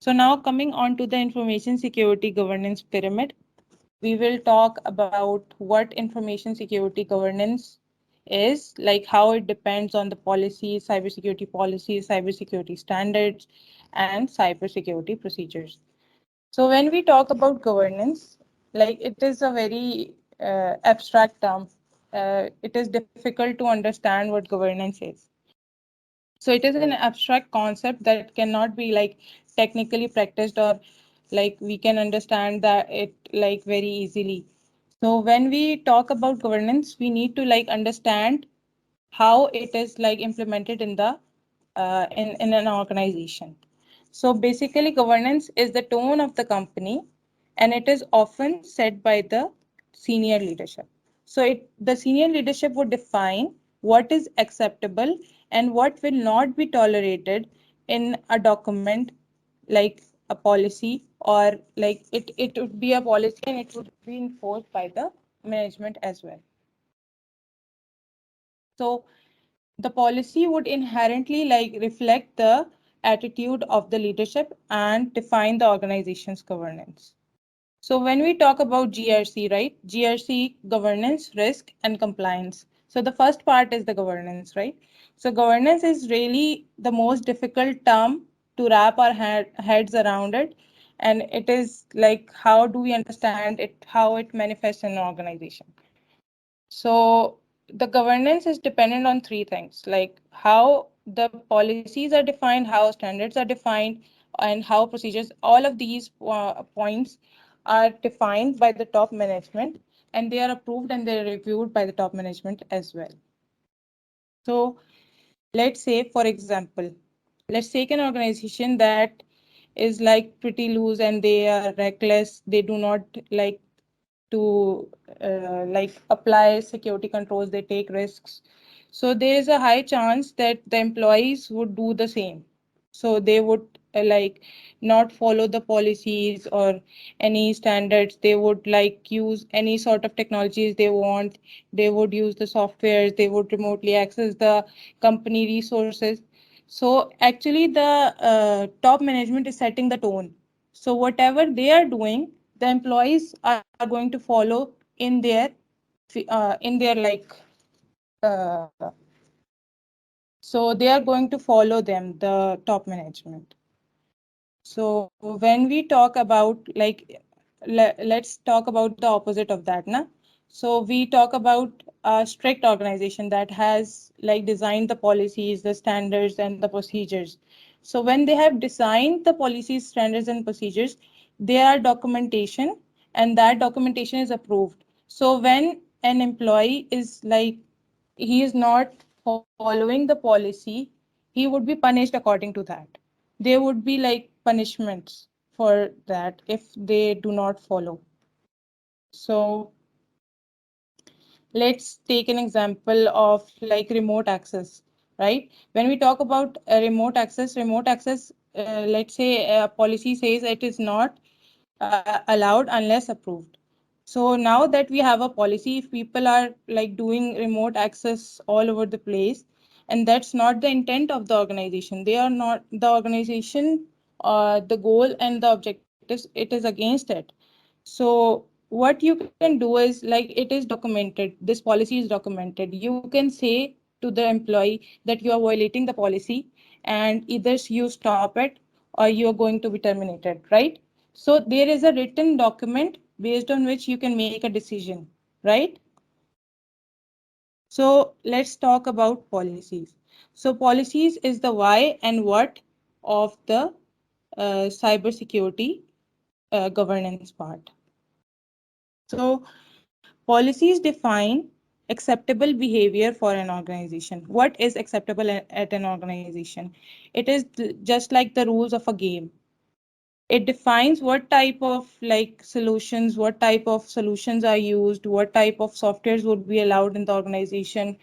So now coming on to the information security governance pyramid, we will talk about what information security governance is, like how it depends on the policies, cybersecurity standards, and cybersecurity procedures. So when we talk about governance, like it is a very abstract term. It is difficult to understand what governance is. So it is an abstract concept that cannot be like technically practiced, or like we can understand that it like very easily. So when we talk about governance, we need to like understand how it is like implemented in the in an organization. So basically, governance is the tone of the company, and it is often set by the senior leadership. So the senior leadership would define what is acceptable and what will not be tolerated in a document, like a policy, or like it would be a policy and it would be enforced by the management as well. So the policy would inherently like reflect the attitude of the leadership and define the organization's governance. So when we talk about GRC, right? GRC, governance, risk, and compliance. So the first part is the governance, right? So governance is really the most difficult term to wrap our heads around it. And it is like, how do we understand it, how it manifests in an organization? So the governance is dependent on three things, like how the policies are defined, how standards are defined, and how procedures. All of these points are defined by the top management, and they are approved and they're reviewed by the top management as well. So let's say, for example, let's take an organization that is like pretty loose and they are reckless. They do not like to like apply security controls, they take risks. So there is a high chance that the employees would do the same. So they would like not follow the policies or any standards. They would like use any sort of technologies they want. They would use the softwares. They would remotely access the company resources. So actually, the top management is setting the tone. So whatever they are doing, the employees are going to follow in their like uh, so they are going to follow them, the top management. So when we talk about like let's talk about the opposite of that, na. So we talk about a strict organization that has like designed the policies, the standards, and the procedures. So when they have designed the policies, standards, and procedures, there are documentation, and that documentation is approved. So when an employee is like he is not following the policy, he would be punished according to that. There would be like punishments for that if they do not follow. So let's take an example of like remote access, right? When we talk about remote access, let's say a policy says it is not allowed unless approved. So now that we have a policy, if people are like doing remote access all over the place, and that's not the intent of the organization, they are not the organization, the goal and the objectives, it is against it. So what you can do is like it is documented. This policy is documented. You can say to the employee that you are violating the policy, and either you stop it or you are going to be terminated, right? So there is a written document based on which you can make a decision, right? So let's talk about policies. So policies is the why and what of the cybersecurity governance part. So policies define acceptable behavior for an organization. What is acceptable at an organization? It is just like the rules of a game. It defines what type of like solutions, what type of solutions are used, what type of softwares would be allowed in the organization.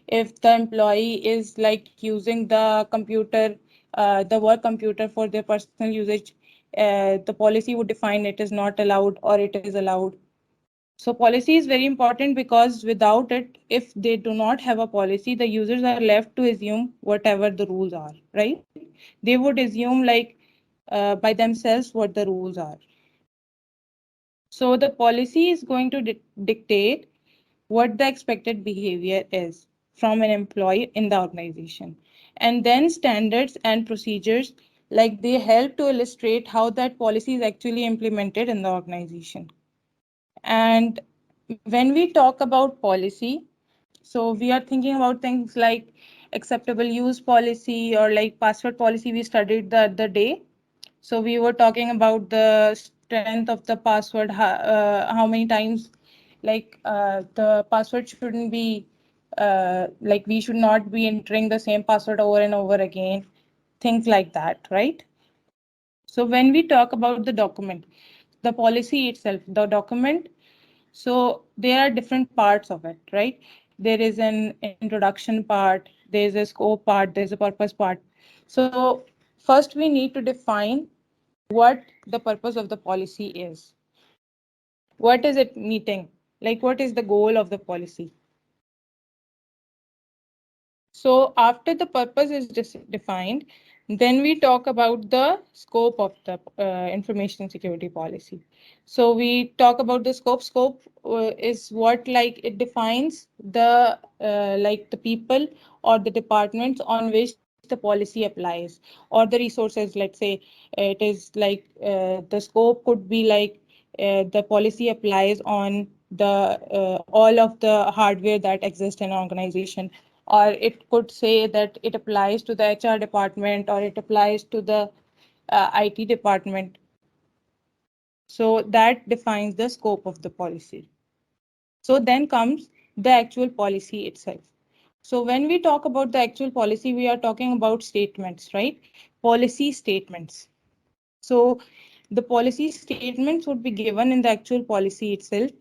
If the employee is like using the computer, the work computer for their personal usage, the policy would define it is not allowed or it is allowed. So policy is very important because without it, if they do not have a policy, the users are left to assume whatever the rules are, right? They would assume like by themselves what the rules are. So the policy is going to dictate what the expected behavior is from an employee in the organization. And then standards and procedures, like they help to illustrate how that policy is actually implemented in the organization. And when we talk about policy, so we are thinking about things like acceptable use policy or like password policy we studied the other day. So we were talking about the strength of the password, how many times the password shouldn't be like we should not be entering the same password over and over again, things like that, right? So when we talk about the document, the policy itself, the document, so there are different parts of it, right? There is an introduction part, there's a scope part, there's a purpose part. So first we need to define what the purpose of the policy is. What is it meeting? Like what is the goal of the policy? So after the purpose is defined, then we talk about the scope of the information security policy. So we talk about the scope. Scope is what like it defines the like the people or the departments on which the policy applies, or the resources. Let's say it is like the scope could be like the policy applies on the all of the hardware that exists in an organization, or it could say that it applies to the HR department or it applies to the IT department. So that defines the scope of the policy. So then comes the actual policy itself. So when we talk about the actual policy, we are talking about statements, right? Policy statements. So the policy statements would be given in the actual policy itself,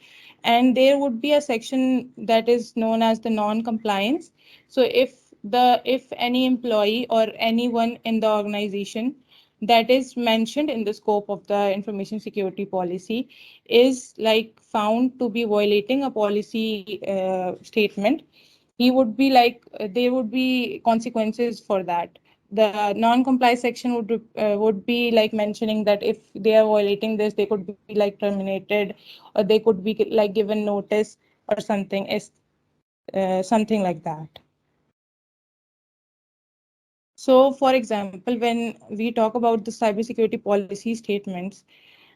and there would be a section that is known as the non-compliance. So if any employee or anyone in the organization that is mentioned in the scope of the information security policy is like found to be violating a policy statement, he would be like there would be consequences for that. The non-comply section would be like mentioning that if they are violating this, they could be like terminated, or they could be like given notice or something, is something like that. So for example, when we talk about the cybersecurity policy statements,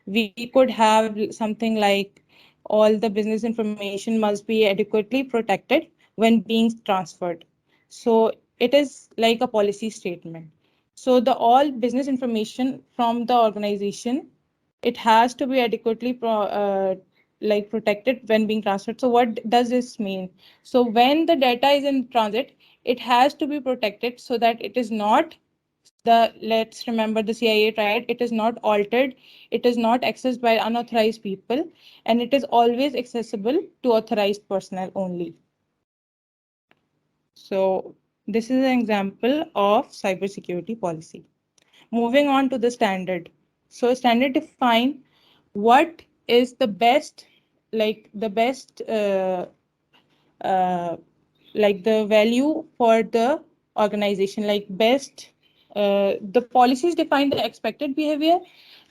we could have something like all the business information must be adequately protected when being transferred. So it is like a policy statement. So the all business information from the organization, it has to be adequately like protected when being transferred. So what does this mean? So when the data is in transit, it has to be protected so that it is not the, let's remember the CIA triad, it is not altered, it is not accessed by unauthorized people, and it is always accessible to authorized personnel only. So this is an example of cybersecurity policy. Moving on to the standard. So standard define what is the best, like the best uh, like the value for the organization, like best the policies define the expected behavior,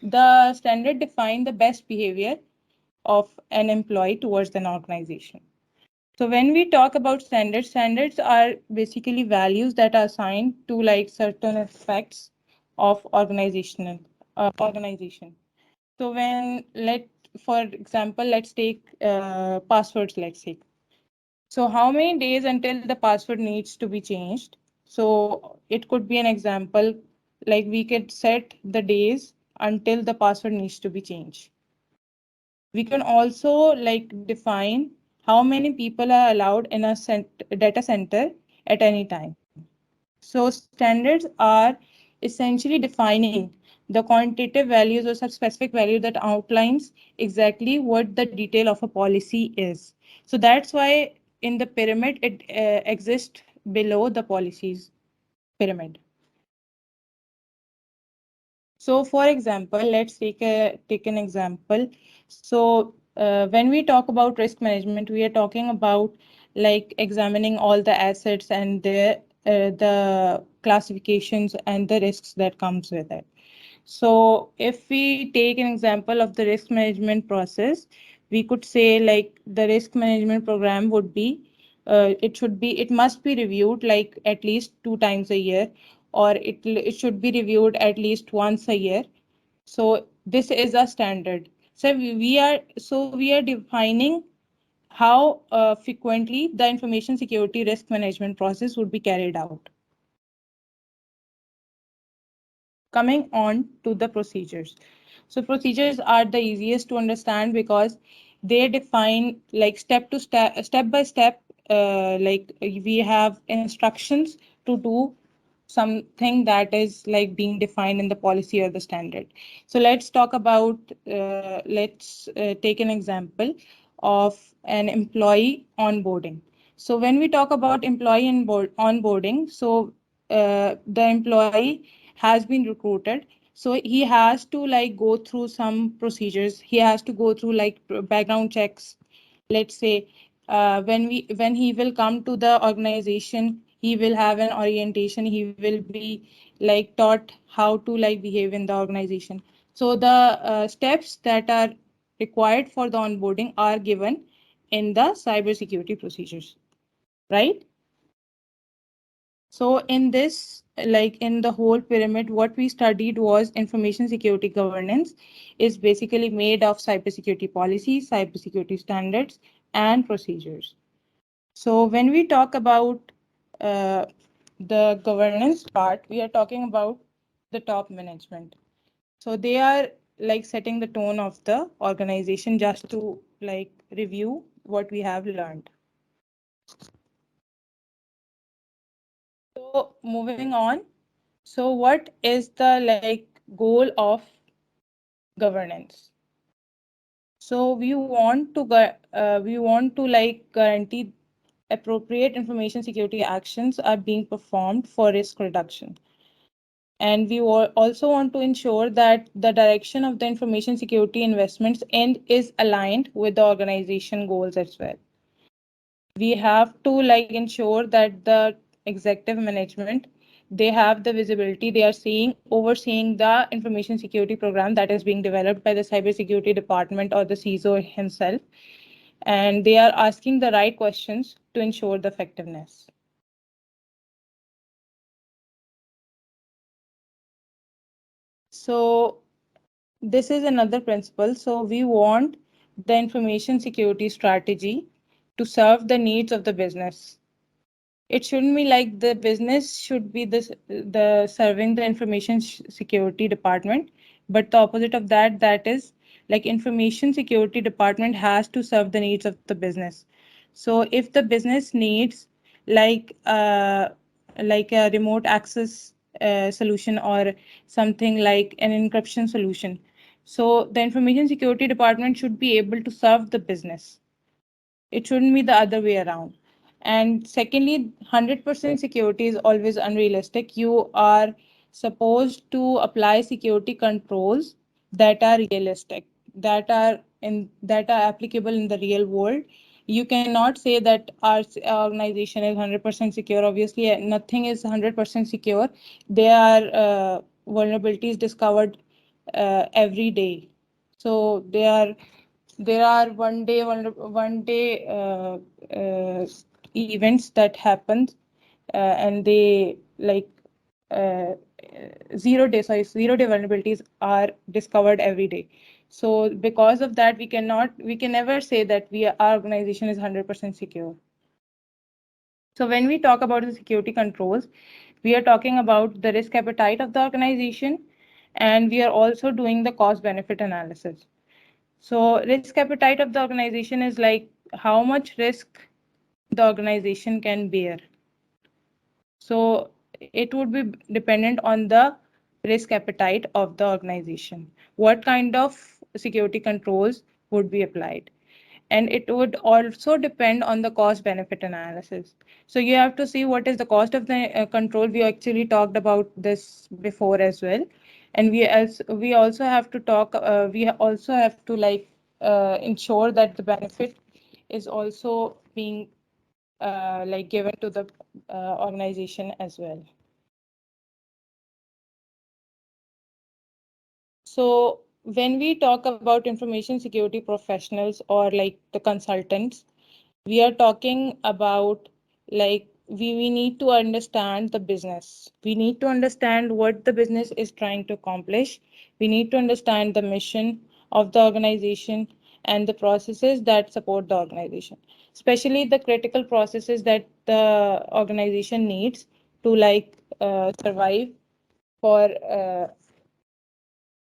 the standard define the best behavior of an employee towards an organization. So when we talk about standards, standards are basically values that are assigned to like certain aspects of organization. So when let for example, let's take passwords, let's say. So how many days until the password needs to be changed? So it could be an example, like we could set the days until the password needs to be changed. We can also like define how many people are allowed in a data center at any time. So standards are essentially defining the quantitative values or some specific value that outlines exactly what the detail of a policy is. So that's why in the pyramid it exists below the policies pyramid. So for example, let's take an example. So when we talk about risk management, we are talking about like examining all the assets and the classifications and the risks that comes with it. So if we take an example of the risk management process, we could say like the risk management program would be, it must be reviewed like at least 2 times a year, or it should be reviewed at least once a year. So this is a standard. So we are defining how frequently the information security risk management process would be carried out. Coming on to the procedures. So procedures are the easiest to understand because they define like step by step, like we have instructions to do something that is like being defined in the policy or the standard. So let's talk about, let's take an example of an employee onboarding. So when we talk about employee onboarding, so the employee has been recruited, so he has to like go through some procedures. He has to go through like background checks. Let's say when he will come to the organization, he will have an orientation. He will be like taught how to like behave in the organization. So the steps that are required for the onboarding are given in the cybersecurity procedures, right? So in this, like in the whole pyramid, what we studied was information security governance is basically made of cybersecurity policies, cybersecurity standards, and procedures. So when we talk about uh, the governance part, we are talking about the top management. So they are like setting the tone of the organization, just to like review what we have learned. So moving on. So what is the like goal of governance? So we want to like guarantee appropriate information security actions are being performed for risk reduction. And we also want to ensure that the direction of the information security investments and is aligned with the organization goals as well. We have to like ensure that the executive management, they have the visibility, they are overseeing the information security program that is being developed by the cybersecurity department or the CISO himself, and they are asking the right questions to ensure the effectiveness. So this is another principle. So we want the information security strategy to serve the needs of the business. It shouldn't be like the business should be the serving the information security department, but the opposite of that, that is like information security department has to serve the needs of the business. So if the business needs like uh like a remote access solution or something like an encryption solution, so the information security department should be able to serve the business. It shouldn't be the other way around. And secondly, 100% security is always unrealistic. You are supposed to apply security controls that are realistic, that are applicable in the real world. You cannot say that our organization is 100% secure. Obviously, nothing is 100% secure. There are vulnerabilities discovered every day. So there are one day events that happen, and they like uh, 0 day vulnerabilities are discovered every day. So because of that, we can never say that our organization is 100% secure. So when we talk about the security controls, we are talking about the risk appetite of the organization, and we are also doing the cost benefit analysis. So risk appetite of the organization is like how much risk the organization can bear. So it would be dependent on the risk appetite of the organization. What kind of security controls would be applied? And it would also depend on the cost benefit analysis. So you have to see what is the cost of the control. We actually talked about this before as well. And we also have to we also have to like ensure that the benefit is also being like given to the organization as well. So when we talk about information security professionals or like the consultants, we are talking about like we need to understand the business. We need to understand what the business is trying to accomplish. We need to understand the mission of the organization and the processes that support the organization, especially the critical processes that the organization needs to survive for uh,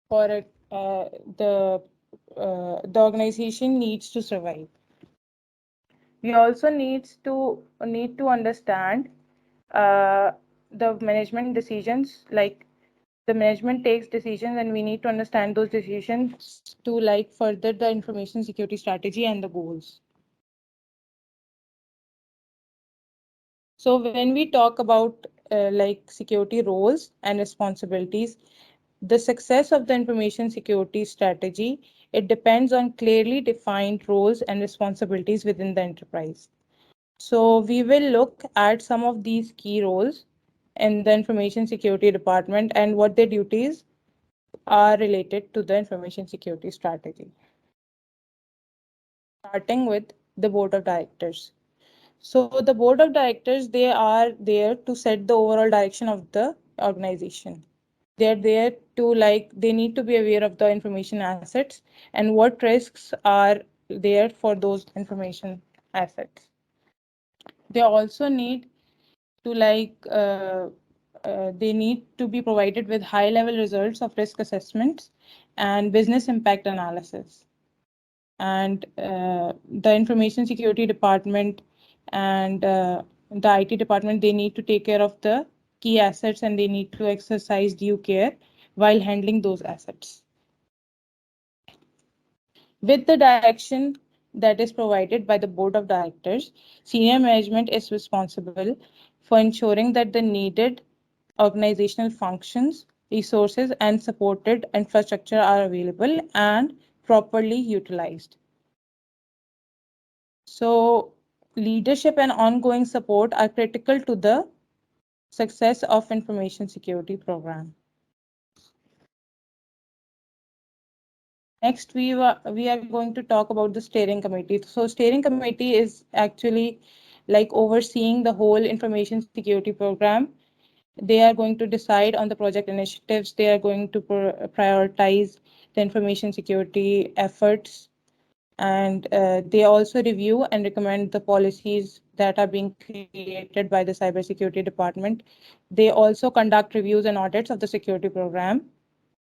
for the the organization needs to survive. We also need to understand uh, the management decisions. Like the management takes decisions, and we need to understand those decisions to like further the information security strategy and the goals. So when we talk about like security roles and responsibilities, the success of the information security strategy, it depends on clearly defined roles and responsibilities within the enterprise. So we will look at some of these key roles in the information security department and what their duties are related to the information security strategy. Starting with the board of directors. So the board of directors, they are there to set the overall direction of the organization. They're there to like they need to be aware of the information assets and what risks are there for those information assets. They also need to they need to be provided with high level results of risk assessments and business impact analysis. And the information security department and the IT department, they need to take care of the key assets and they need to exercise due care while handling those assets. With the direction that is provided by the board of directors, senior management is responsible for ensuring that the needed organizational functions, resources, and supported infrastructure are available and properly utilized. So, leadership and ongoing support are critical to the success of information security program. Next, we are going to talk about the steering committee. So, steering committee is actually like overseeing the whole information security program. They are going to decide on the project initiatives. They are going to prioritize the information security efforts, and they also review and recommend the policies that are being created by the cybersecurity department. They also conduct reviews and audits of the security program.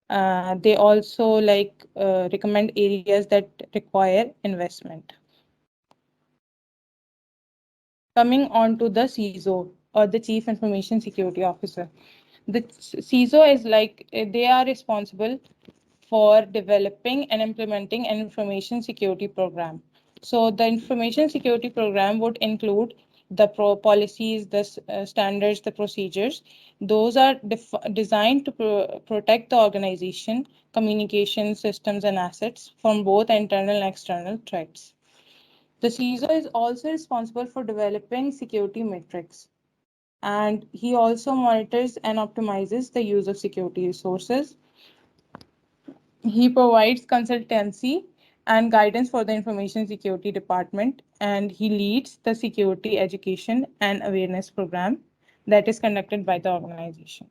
They also recommend areas that require investment. Coming on to the CISO, or the Chief Information Security Officer. The CISO is they are responsible for developing and implementing an information security program. So the information security program would include the policies, the standards, the procedures. Those are designed to protect the organization, communication systems and assets from both internal and external threats. The CISO is also responsible for developing security metrics, and he also monitors and optimizes the use of security resources. He provides consultancy and guidance for the information security department, and he leads the security education and awareness program that is conducted by the organization.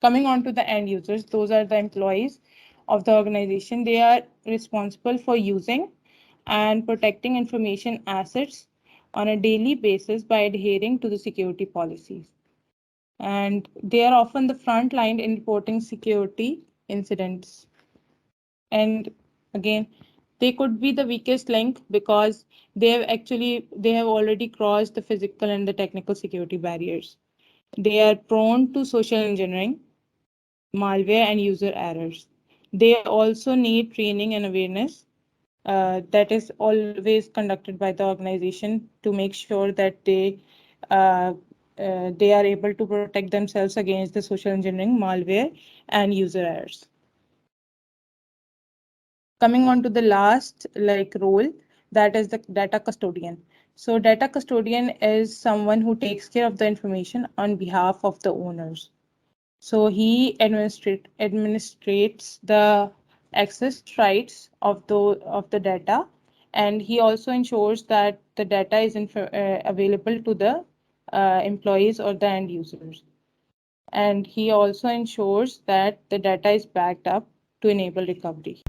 Coming on to the end users, those are the employees of the organization. They are responsible for using and protecting information assets on a daily basis by adhering to the security policies. And they are often the front line in reporting security incidents. And again, they could be the weakest link because they have already crossed the physical and the technical security barriers. They are prone to social engineering, malware, and user errors. They also need training and awareness that is always conducted by the organization to make sure that uh, they are able to protect themselves against the social engineering, malware, and user errors. Coming on to the last role, that is the data custodian. So data custodian is someone who takes care of the information on behalf of the owners. So he administrates the access rights of the data, and he also ensures that the data is available to the employees or the end users. And he also ensures that the data is backed up to enable recovery.